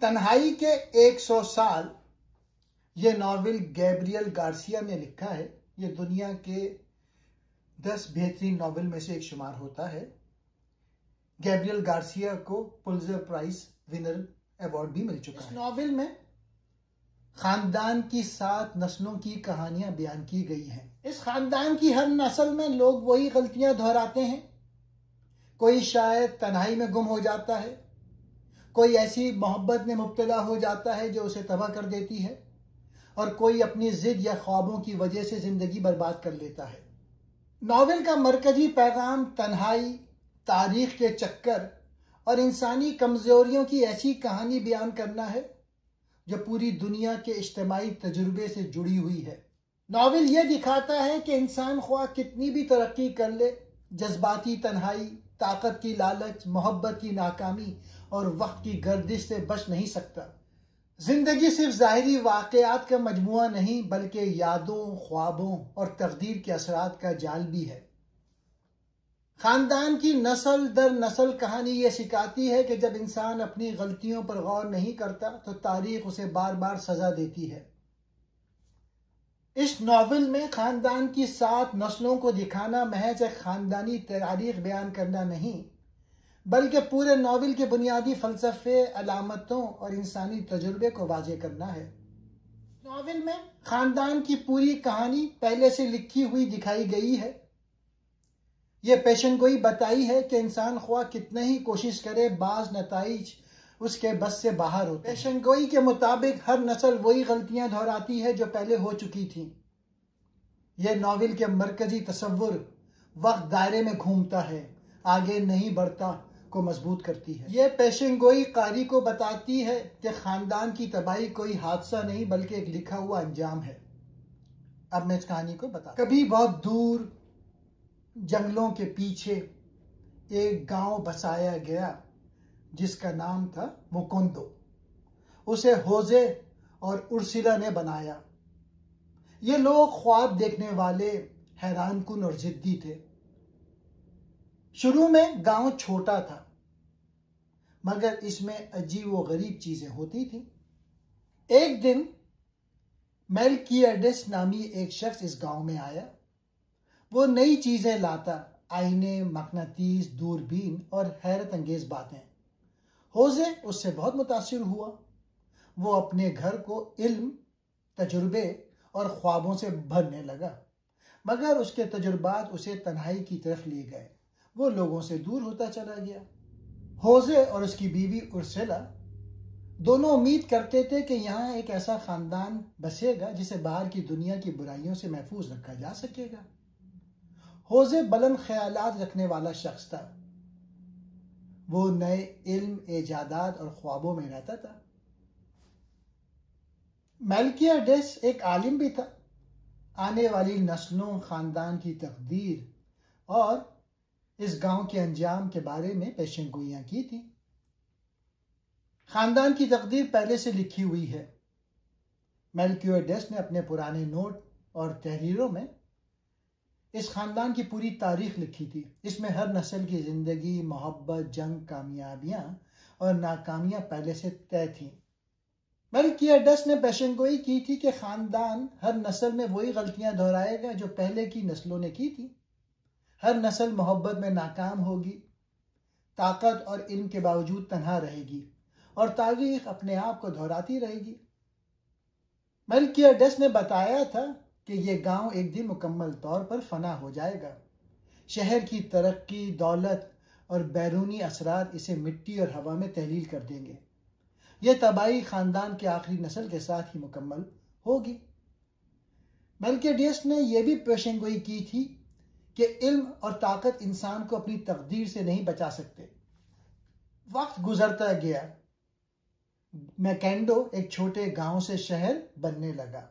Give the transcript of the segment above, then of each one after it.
तन्हाई के 100 साल, ये नॉवेल गैब्रियल गार्सिया ने लिखा है। ये दुनिया के 10 बेहतरीन नॉवेल में से एक शुमार होता है। गैब्रियल गार्सिया को पुलित्जर प्राइज विनर अवार्ड भी मिल चुका है। इस नॉवेल में खानदान की 7 नस्लों की कहानियां बयान की गई हैं। इस खानदान की हर नस्ल में लोग वही गलतियां दोहराते हैं। कोई शायद तन्हाई में गुम हो जाता है, कोई ऐसी मोहब्बत में मुब्तला हो जाता है जो उसे तबाह कर देती है, और कोई अपनी जिद या ख्वाबों की वजह से जिंदगी बर्बाद कर लेता है। नॉवेल का मरकजी पैगाम तन्हाई, तारीख के चक्कर और इंसानी कमजोरियों की ऐसी कहानी बयान करना है जो पूरी दुनिया के इज्तिमाई तजुर्बे से जुड़ी हुई है। नॉवेल यह दिखाता है कि इंसान ख्वाह कितनी भी तरक्की कर ले, जज्बाती तन्हाई, ताकत की लालच, मोहब्बत की नाकामी और वक्त की गर्दिश से बच नहीं सकता। जिंदगी सिर्फ ज़ाहिरी वाक़यात का मजमुआ नहीं, बल्कि यादों, ख्वाबों और तकदीर के असरात का जाल भी है। खानदान की नस्ल दर नस्ल कहानी यह सिखाती है कि जब इंसान अपनी गलतियों पर गौर नहीं करता तो तारीख उसे बार बार सजा देती है। इस नॉवेल में खानदान की 7 नस्लों को दिखाना महज एक खानदानी तारीख बयान करना नहीं, बल्कि पूरे नॉवेल के बुनियादी फलसफे, अलामतों और इंसानी तजुर्बे को वाज़ेह करना है। नॉवेल में खानदान की पूरी कहानी पहले से लिखी हुई दिखाई गई है। यह पेशेनगोई बताई है कि इंसान ख्वाह कितने ही कोशिश करे, बाज नताइज उसके बस से बाहर होते हैं। पेशेनगोई के मुताबिक हर नस्ल वही गलतियां दोहराती है जो पहले हो चुकी थी। यह नॉवेल के मरकजी तसव्वुर वक्त दायरे में घूमता है, आगे नहीं बढ़ता को मजबूत करती है। यह पेशेनगोई कारी को बताती है कि खानदान की तबाही कोई हादसा नहीं बल्कि एक लिखा हुआ अंजाम है। अब मैं इस कहानी को बता। कभी बहुत दूर जंगलों के पीछे एक गांव बसाया गया जिसका नाम था मुकुंदो। उसे होजे और उर्सिला ने बनाया। ये लोग ख्वाब देखने वाले, हैरानकुन और जिद्दी थे। शुरू में गांव छोटा था, मगर इसमें अजीब व गरीब चीजें होती थी। एक दिन मेल्कियाडेस नामी एक शख्स इस गांव में आया। वो नई चीजें लाता, आईने, मकनातीस, दूरबीन और हैरत अंगेज बातें। होजे उससे बहुत मुतासिर हुआ। वो अपने घर को इल्म, तजुर्बे और ख्वाबों से भरने लगा, मगर उसके तजुर्बात उसे तन्हाई की तरफ ले गए। वो लोगों से दूर होता चला गया। होजे और उसकी बीवी उर्सिला दोनों उम्मीद करते थे कि यहाँ एक ऐसा खानदान बसेगा जिसे बाहर की दुनिया की बुराइयों से महफूज रखा जा सकेगा। होजे बुलंद ख्यालात रखने वाला शख्स था। वो नए इल्म, इजादात और ख्वाबों में रहता था। मेल्कियाडेस एक आलिम भी था। आने वाली नस्लों, खानदान की तकदीर और इस गांव के अंजाम के बारे में पेशेनगोइयां की थी। खानदान की तकदीर पहले से लिखी हुई है। मेल्कियाडेस ने अपने पुराने नोट और तहरीरों में इस खानदान की पूरी तारीख लिखी थी। इसमें हर नस्ल की जिंदगी, मोहब्बत, जंग, कामयाबियां और नाकामियां पहले से तय थीं। मेल्कियाडेस ने पेशेनगोई की थी कि खानदान हर नस्ल में वही गलतियां दोहराएगा जो पहले की नस्लों ने की थी। हर नस्ल मोहब्बत में नाकाम होगी, ताकत और इल्म के बावजूद तन्हा रहेगी और तारीख अपने आप को दोहराती रहेगी। मेल्कियाडेस ने बताया था कि यह गांव एक दिन मुकम्मल तौर पर फना हो जाएगा। शहर की तरक्की, दौलत और बैरूनी असरात इसे मिट्टी और हवा में तहलील कर देंगे। यह तबाही खानदान के आखिरी नस्ल के साथ ही मुकम्मल होगी। मेल्कियाडेस ने यह भी पेशेनगोई की थी कि इल्म और ताकत इंसान को अपनी तकदीर से नहीं बचा सकते। वक्त गुजरता गया। मैकेंडो एक छोटे गांव से शहर बनने लगा।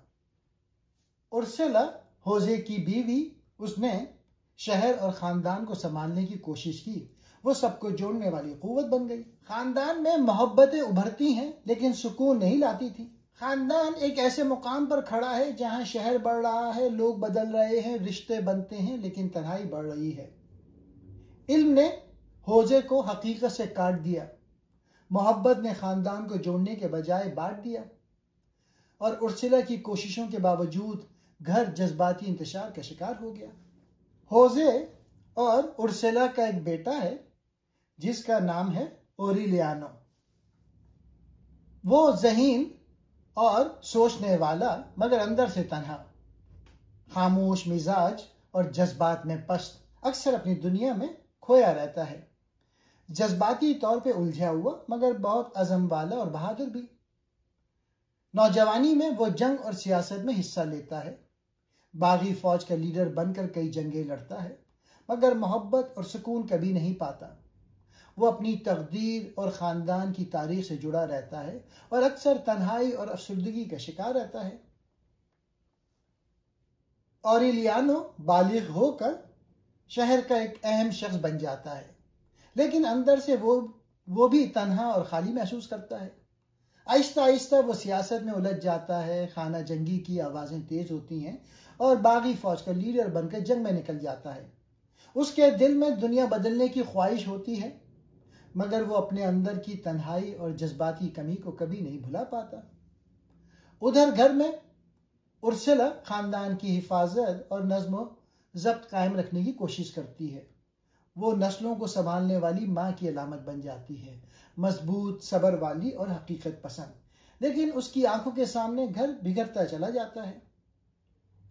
उर्सिला, होजे की बीवी, उसने शहर और खानदान को संभालने की कोशिश की। वो सबको जोड़ने वाली कुव्वत बन गई। खानदान में मोहब्बतें उभरती हैं लेकिन सुकून नहीं लाती थी। खानदान एक ऐसे मुकाम पर खड़ा है जहां शहर बढ़ रहा है, लोग बदल रहे हैं, रिश्ते बनते हैं, लेकिन तन्हाई बढ़ रही है। इल्म ने होजे को हकीकत से काट दिया। मोहब्बत ने खानदान को जोड़ने के बजाय बांट दिया और उर्सुला की कोशिशों के बावजूद घर जज्बाती इंतशार का शिकार हो गया। होजे और उर्सुला का एक बेटा है जिसका नाम है ओरिलियानो। वो ज़हीन और सोचने वाला मगर अंदर से तन्हा, खामोश मिजाज और जज्बात में पस्त, अक्सर अपनी दुनिया में खोया रहता है। जज्बाती तौर पे उलझा हुआ मगर बहुत अज़म वाला और बहादुर भी। नौजवानी में वो जंग और सियासत में हिस्सा लेता है, बागी फौज का लीडर बनकर कई जंगें लड़ता है, मगर मोहब्बत और सुकून कभी नहीं पाता। वो अपनी तकदीर और ख़ानदान की तारीख से जुड़ा रहता है और अक्सर तन्हाई और अफसुर्दगी का शिकार रहता है। ओरिलियानो बालिग होकर शहर का एक अहम शख्स बन जाता है, लेकिन अंदर से वो भी तन्हा और खाली महसूस करता है। आहिस्ता आहिस्ता वो सियासत में उलझ जाता है, खाना जंगी की आवाज़ें तेज़ होती हैं और बागी फौज का लीडर बनकर जंग में निकल जाता है। उसके दिल में दुनिया बदलने की ख्वाहिश होती है, मगर वो अपने अंदर की तन्हाई और जज्बाती कमी को कभी नहीं भुला पाता। उधर घर में उर्सुला खानदान की हिफाजत और नज़्म ज़ब्त कायम रखने की कोशिश करती है। वो नस्लों को संभालने वाली माँ की अलामत बन जाती है, मजबूत, सब्र वाली और हकीकत पसंद। लेकिन उसकी आंखों के सामने घर बिगड़ता चला जाता है।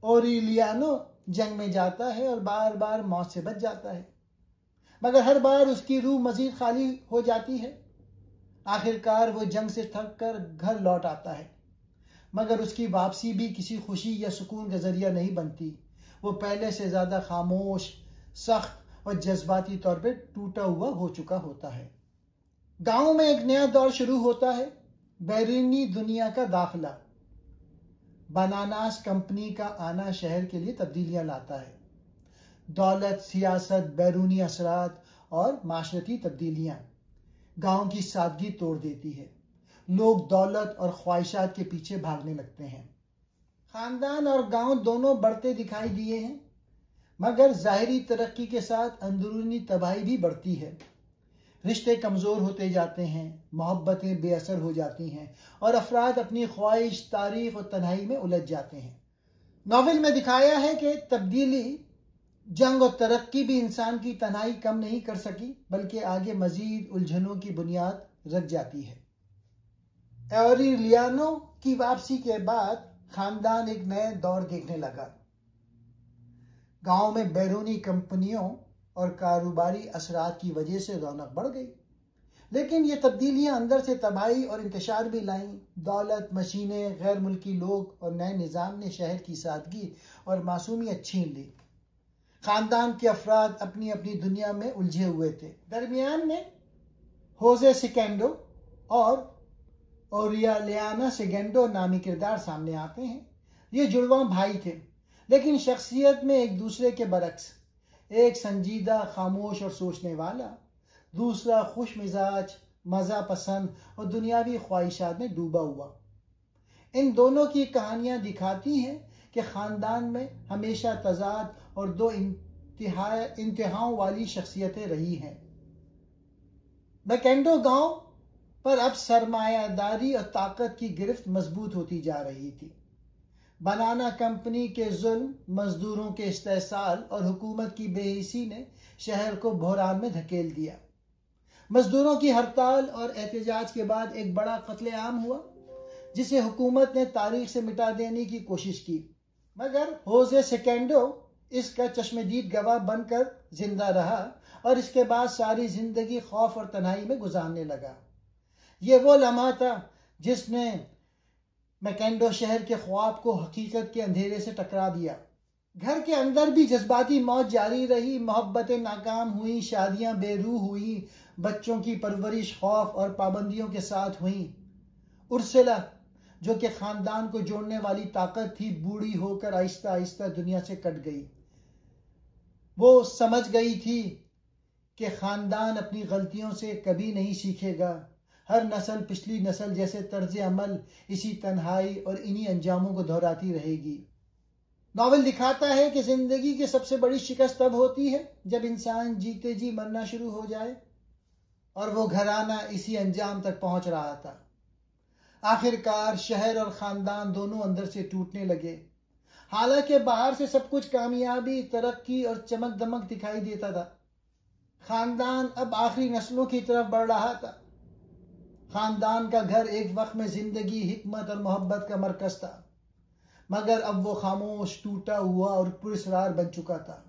ओरिलियानो जंग में जाता है और बार बार मौत से बच जाता है, मगर हर बार उसकी रूह मजीद खाली हो जाती है। आखिरकार वो जंग से थक कर घर लौट आता है, मगर उसकी वापसी भी किसी खुशी या सुकून का जरिया नहीं बनती। वो पहले से ज्यादा खामोश, सख्त और जज्बाती तौर पे टूटा हुआ हो चुका होता है। गांव में एक नया दौर शुरू होता है, बैरूनी दुनिया का दाखिला। बनानास कंपनी का आना शहर के लिए तब्दीलियां लाता है। दौलत, सियासत, बैरूनी असरात और माशरती तब्दीलियां गांव की सादगी तोड़ देती है। लोग दौलत और ख्वाहिशात के पीछे भागने लगते हैं। खानदान और गांव दोनों बढ़ते दिखाई दिए हैं, मगर जाहिरी तरक्की के साथ अंदरूनी तबाही भी बढ़ती है। रिश्ते कमज़ोर होते जाते हैं, मोहब्बतें बेअसर हो जाती हैं और अफराद अपनी ख्वाहिश, तारीख और तन्हाई में उलझ जाते हैं। नॉवेल में दिखाया है कि तब्दीली, जंग और तरक्की भी इंसान की तन्हाई कम नहीं कर सकी, बल्कि आगे मजीद उलझनों की बुनियाद रख जाती है। ओरिलियानो की वापसी के बाद खानदान एक नए दौर देखने लगा। गांव में बैरूनी कंपनियों और कारोबारी असरात की वजह से रौनक बढ़ गई, लेकिन ये तब्दीलियां अंदर से तबाही और इंतशार भी लाईं। दौलत, मशीनें, गैर मुल्की लोग और नए निज़ाम ने शहर की सादगी और मासूमियत छीन ली। खानदान के अफराद अपनी अपनी दुनिया में उलझे हुए थे। दरमियान में होजे सेकेंडो और ओरिलियानो सेकेंडो नामी किरदार सामने आते हैं। ये जुड़वां भाई थे, लेकिन शख्सियत में एक दूसरे के बरक्स। एक संजीदा, खामोश और सोचने वाला, दूसरा खुश मिजाज, मज़ा पसंद और दुनियावी ख्वाहिशात में डूबा हुआ। इन दोनों की कहानियां दिखाती हैं कि खानदान में हमेशा तजाद और दो इंतहाओं वाली शख्सियतें रही हैं। मैकेंडो गांव पर अब सरमायादारी और ताकत की गिरफ्त मजबूत होती जा रही थी। बनाना कंपनी के जुल्म, मजदूरों के इस्तेसाल और हुकूमत की बेहिसी ने शहर को बहरान में धकेल दिया। मजदूरों की हड़ताल और एहतजाज के बाद एक बड़ा कत्लेआम हुआ, जिसे हुकूमत ने तारीख से मिटा देने की कोशिश की, मगर होजे सेकेंडो इसका चश्मदीद गवाह बनकर जिंदा रहा और इसके बाद सारी जिंदगी खौफ और तन्हाई में गुजारने लगा। ये वो लम्हा था जिसने मैकेंडो शहर के ख्वाब को हकीकत के अंधेरे से टकरा दिया। घर के अंदर भी जज्बाती मौत जारी रही, मोहब्बतें नाकाम हुई, शादियां बेरूह हुई, बच्चों की परवरिश खौफ और पाबंदियों के साथ हुई। उर्सुला, जो कि खानदान को जोड़ने वाली ताकत थी, बूढ़ी होकर आहिस्ता आहिस्ता दुनिया से कट गई। वो समझ गई थी कि खानदान अपनी गलतियों से कभी नहीं सीखेगा। हर नस्ल पिछली नस्ल जैसे तर्ज अमल, इसी तन्हाई और इन्हीं अंजामों को दोहराती रहेगी। नॉवल दिखाता है कि जिंदगी की सबसे बड़ी शिकस्त तब होती है जब इंसान जीते जी मरना शुरू हो जाए। और वो घराना इसी अंजाम तक पहुंच रहा था। आखिरकार शहर और खानदान दोनों अंदर से टूटने लगे। हालांकि बाहर से सब कुछ कामयाबी, तरक्की और चमक दमक दिखाई देता था, खानदान अब आखिरी नस्लों की तरफ बढ़ रहा था। खानदान का घर एक वक्त में जिंदगी, हिकमत और मोहब्बत का मरकज था, मगर अब वो खामोश, टूटा हुआ और पुरस्कार बन चुका था।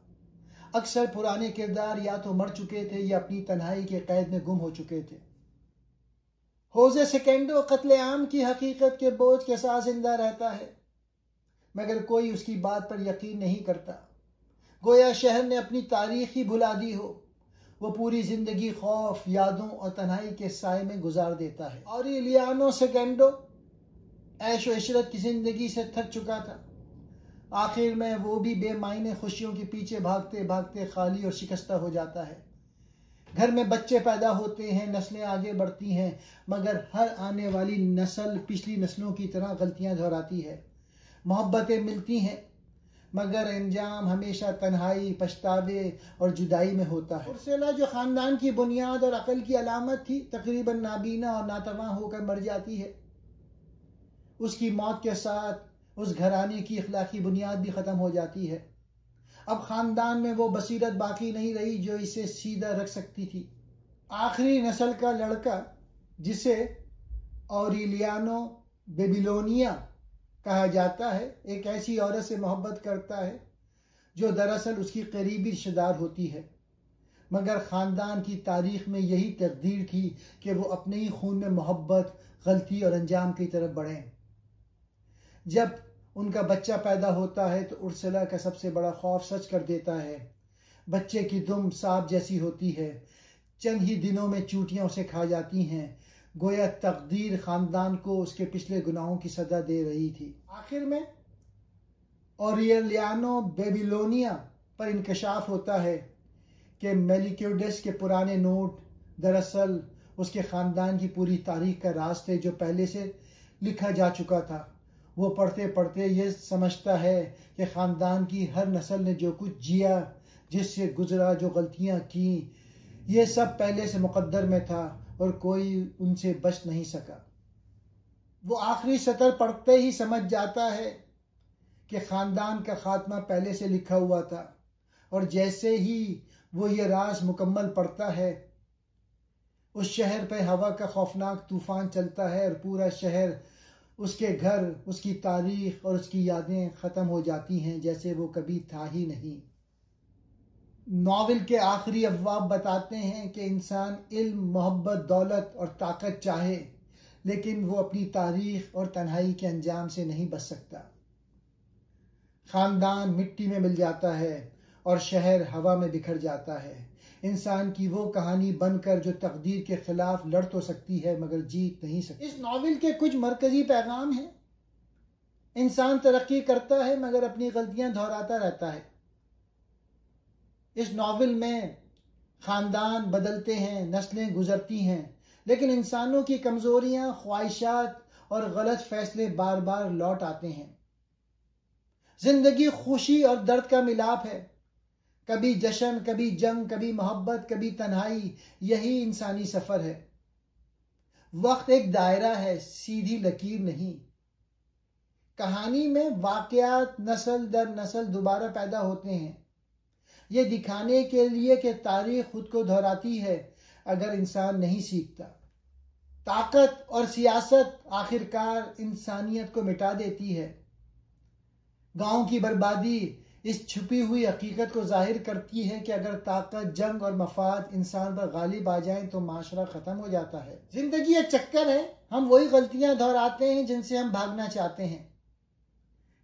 अक्सर पुराने किरदार या तो मर चुके थे या अपनी तन्हाई के कैद में गुम हो चुके थे। होजे सेकेंडो कत्लेआम की हकीकत के बोझ के साथ जिंदा रहता है, मगर कोई उसकी बात पर यकीन नहीं करता। गोया शहर ने अपनी तारीख ही भुला दी हो। वो पूरी जिंदगी खौफ, यादों और तन्हाई के साए में गुजार देता है। और एलियानो सेकेंडो ऐशो इशरत की जिंदगी से थक चुका था। आखिर में वो भी बेमायने खुशियों के पीछे भागते भागते खाली और शिकस्ता हो जाता है। घर में बच्चे पैदा होते हैं, नस्लें आगे बढ़ती हैं, मगर हर आने वाली नस्ल पिछली नस्लों की तरह गलतियां दोहराती है। मोहब्बतें मिलती हैं, मगर अंजाम हमेशा तन्हाई, पछतावे और जुदाई में होता है। उर्सेला, जो खानदान की बुनियाद और अकल की अलामत थी, तकरीबन नाबीना और नातवा होकर मर जाती है। उसकी मौत के साथ उस घराने की अखलाकी बुनियाद भी खत्म हो जाती है। अब खानदान में वो बसीरत बाकी नहीं रही जो इसे सीधा रख सकती थी। आखिरी नस्ल का लड़का, जिसे ऑरेलियानो बेबीलोनिया कहा जाता है, एक ऐसी औरत से मोहब्बत करता है जो दरअसल उसकी करीबी रिश्तेदार होती है, मगर खानदान की तारीख में यही तकदीर थी कि वो अपने ही खून में मोहब्बत, गलती और अंजाम की तरफ बढ़ें। जब उनका बच्चा पैदा होता है तो उर्सला का सबसे बड़ा खौफ सच कर देता है। बच्चे की दुम सांप जैसी होती है, चंद ही दिनों में चूटियां उसे खा जाती हैं। गोया तकदीर खानदान को उसके पिछले गुनाहों की सजा दे रही थी। आखिर में ऑरेलियानो बेबीलोनिया पर इंकशाफ होता है कि मेलिक्यूडस के पुराने नोट दरअसल उसके खानदान की पूरी तारीख का राज थे, जो पहले से लिखा जा चुका था। वो पढ़ते पढ़ते ये समझता है कि खानदान की हर नस्ल ने जो कुछ जिया, जिससे गुजरा, जो गलतियां की, ये सब पहले से मुकद्दर में था और कोई उनसे बच नहीं सका। वो आखिरी सतर पढ़ते ही समझ जाता है कि खानदान का खात्मा पहले से लिखा हुआ था, और जैसे ही वो ये राज मुकम्मल पढ़ता है, उस शहर पर हवा का खौफनाक तूफान चलता है और पूरा शहर, उसके घर, उसकी तारीख और उसकी यादें खत्म हो जाती हैं जैसे वो कभी था ही नहीं। नॉवेल के आखिरी अब्वाब बताते हैं कि इंसान इल्म, मोहब्बत, दौलत और ताकत चाहे, लेकिन वो अपनी तारीख और तन्हाई के अंजाम से नहीं बच सकता। खानदान मिट्टी में मिल जाता है और शहर हवा में बिखर जाता है। इंसान की वो कहानी बनकर जो तकदीर के खिलाफ लड़ तो सकती है मगर जीत नहीं सकती। इस नॉवेल के कुछ मरकजी पैगाम हैं। इंसान तरक्की करता है मगर अपनी गलतियां दोहराता रहता है। इस नॉवेल में खानदान बदलते हैं, नस्लें गुजरती हैं, लेकिन इंसानों की कमजोरियां, ख्वाहिशात और गलत फैसले बार बार लौट आते हैं। जिंदगी खुशी और दर्द का मिलाप है, कभी जश्न, कभी जंग, कभी मोहब्बत, कभी तन्हाई। यही इंसानी सफर है। वक्त एक दायरा है, सीधी लकीर नहीं। कहानी में वाकयात नस्ल दर नस्ल दोबारा पैदा होते हैं, ये दिखाने के लिए कि तारीख खुद को दोहराती है अगर इंसान नहीं सीखता। ताकत और सियासत आखिरकार इंसानियत को मिटा देती है। गांव की बर्बादी इस छुपी हुई हकीकत को जाहिर करती है कि अगर ताकत, जंग और मफाद इंसान पर गालिब आ जाए तो माशरा खत्म हो जाता है। जिंदगी एक चक्कर है, हम वही गलतियां दोहराते हैं जिनसे हम भागना चाहते हैं।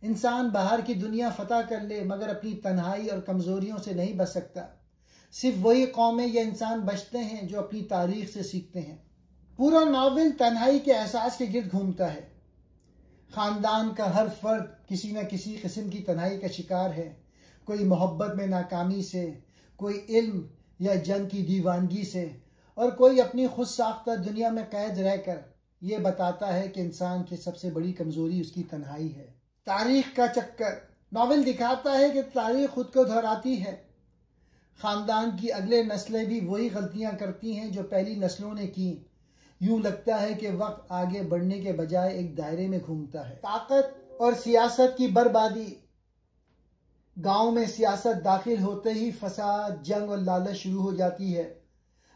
इंसान बाहर की दुनिया फतह कर ले मगर अपनी तन्हाई और कमजोरियों से नहीं बच सकता। सिर्फ वही कौमें या इंसान बचते हैं जो अपनी तारीख से सीखते हैं। पूरा नॉवेल तन्हाई के एहसास के गिर्द घूमता है। खानदान का हर फर्द किसी न किसी किस्म की तन्हाई का शिकार है। कोई मोहब्बत में नाकामी से, कोई इल्म या जंग की दीवानगी से, और कोई अपनी खुद साख्ता दुनिया में कैद रहकर। यह बताता है कि इंसान की सबसे बड़ी कमजोरी उसकी तन्हाई है। तारीख का चक्कर। नॉवेल दिखाता है कि तारीख खुद को दोहराती है। खानदान की अगले नस्लें भी वही गलतियां करती हैं जो पहली नस्लों ने की। यूं लगता है कि वक्त आगे बढ़ने के बजाय एक दायरे में घूमता है। ताकत और सियासत की बर्बादी। गांव में सियासत दाखिल होते ही फसाद, जंग और लालच शुरू हो जाती है।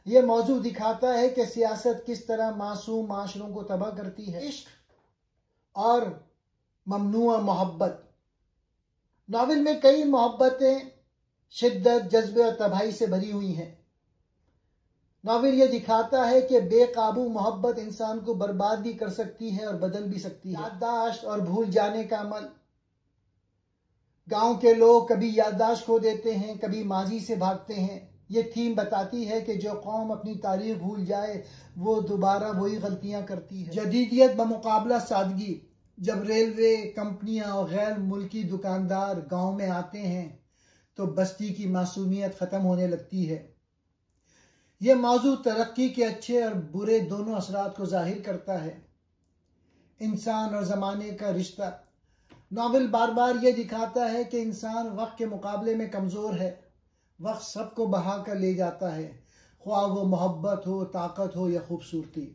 यह मौजू दिखाता है कि सियासत किस तरह मासूम माशरों को तबाह करती है। इश्क और ममनुआ मोहब्बत। नॉवेल में कई मोहब्बतें शिद्दत, जज्बे और तबाही से भरी हुई हैं। नॉवेल यह दिखाता है कि बेकाबू मोहब्बत इंसान को बर्बाद भी कर सकती है और बदल भी सकती है। याददाश्त और भूल जाने का अमल। गांव के लोग कभी याददाश्त खो देते हैं, कभी माजी से भागते हैं। ये थीम बताती है कि जो कौम अपनी तारीख भूल जाए वो दोबारा वही गलतियां करती है। जदीदियत बमुकाबला सादगी। जब रेलवे कंपनियां और गैर मुल्की दुकानदार गांव में आते हैं तो बस्ती की मासूमियत खत्म होने लगती है। यह मौजू तरक्की के अच्छे और बुरे दोनों असरात को जाहिर करता है। इंसान और ज़माने का रिश्ता। नॉवेल बार बार यह दिखाता है कि इंसान वक्त के मुकाबले में कमज़ोर है। वक्त सबको बहा कर ले जाता है, ख्वाह वो मोहब्बत हो, ताकत हो या खूबसूरती।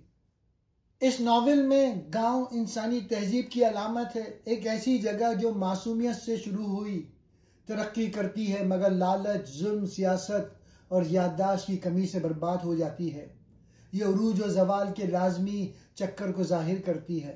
इस नॉवेल में गांव इंसानी तहजीब की अलामत है। एक ऐसी जगह जो मासूमियत से शुरू हुई, तरक्की करती है मगर लालच, जुल्म, सियासत और याददाश्त की कमी से बर्बाद हो जाती है। ये उरूज और ज़वाल के लाजमी चक्कर को जाहिर करती है।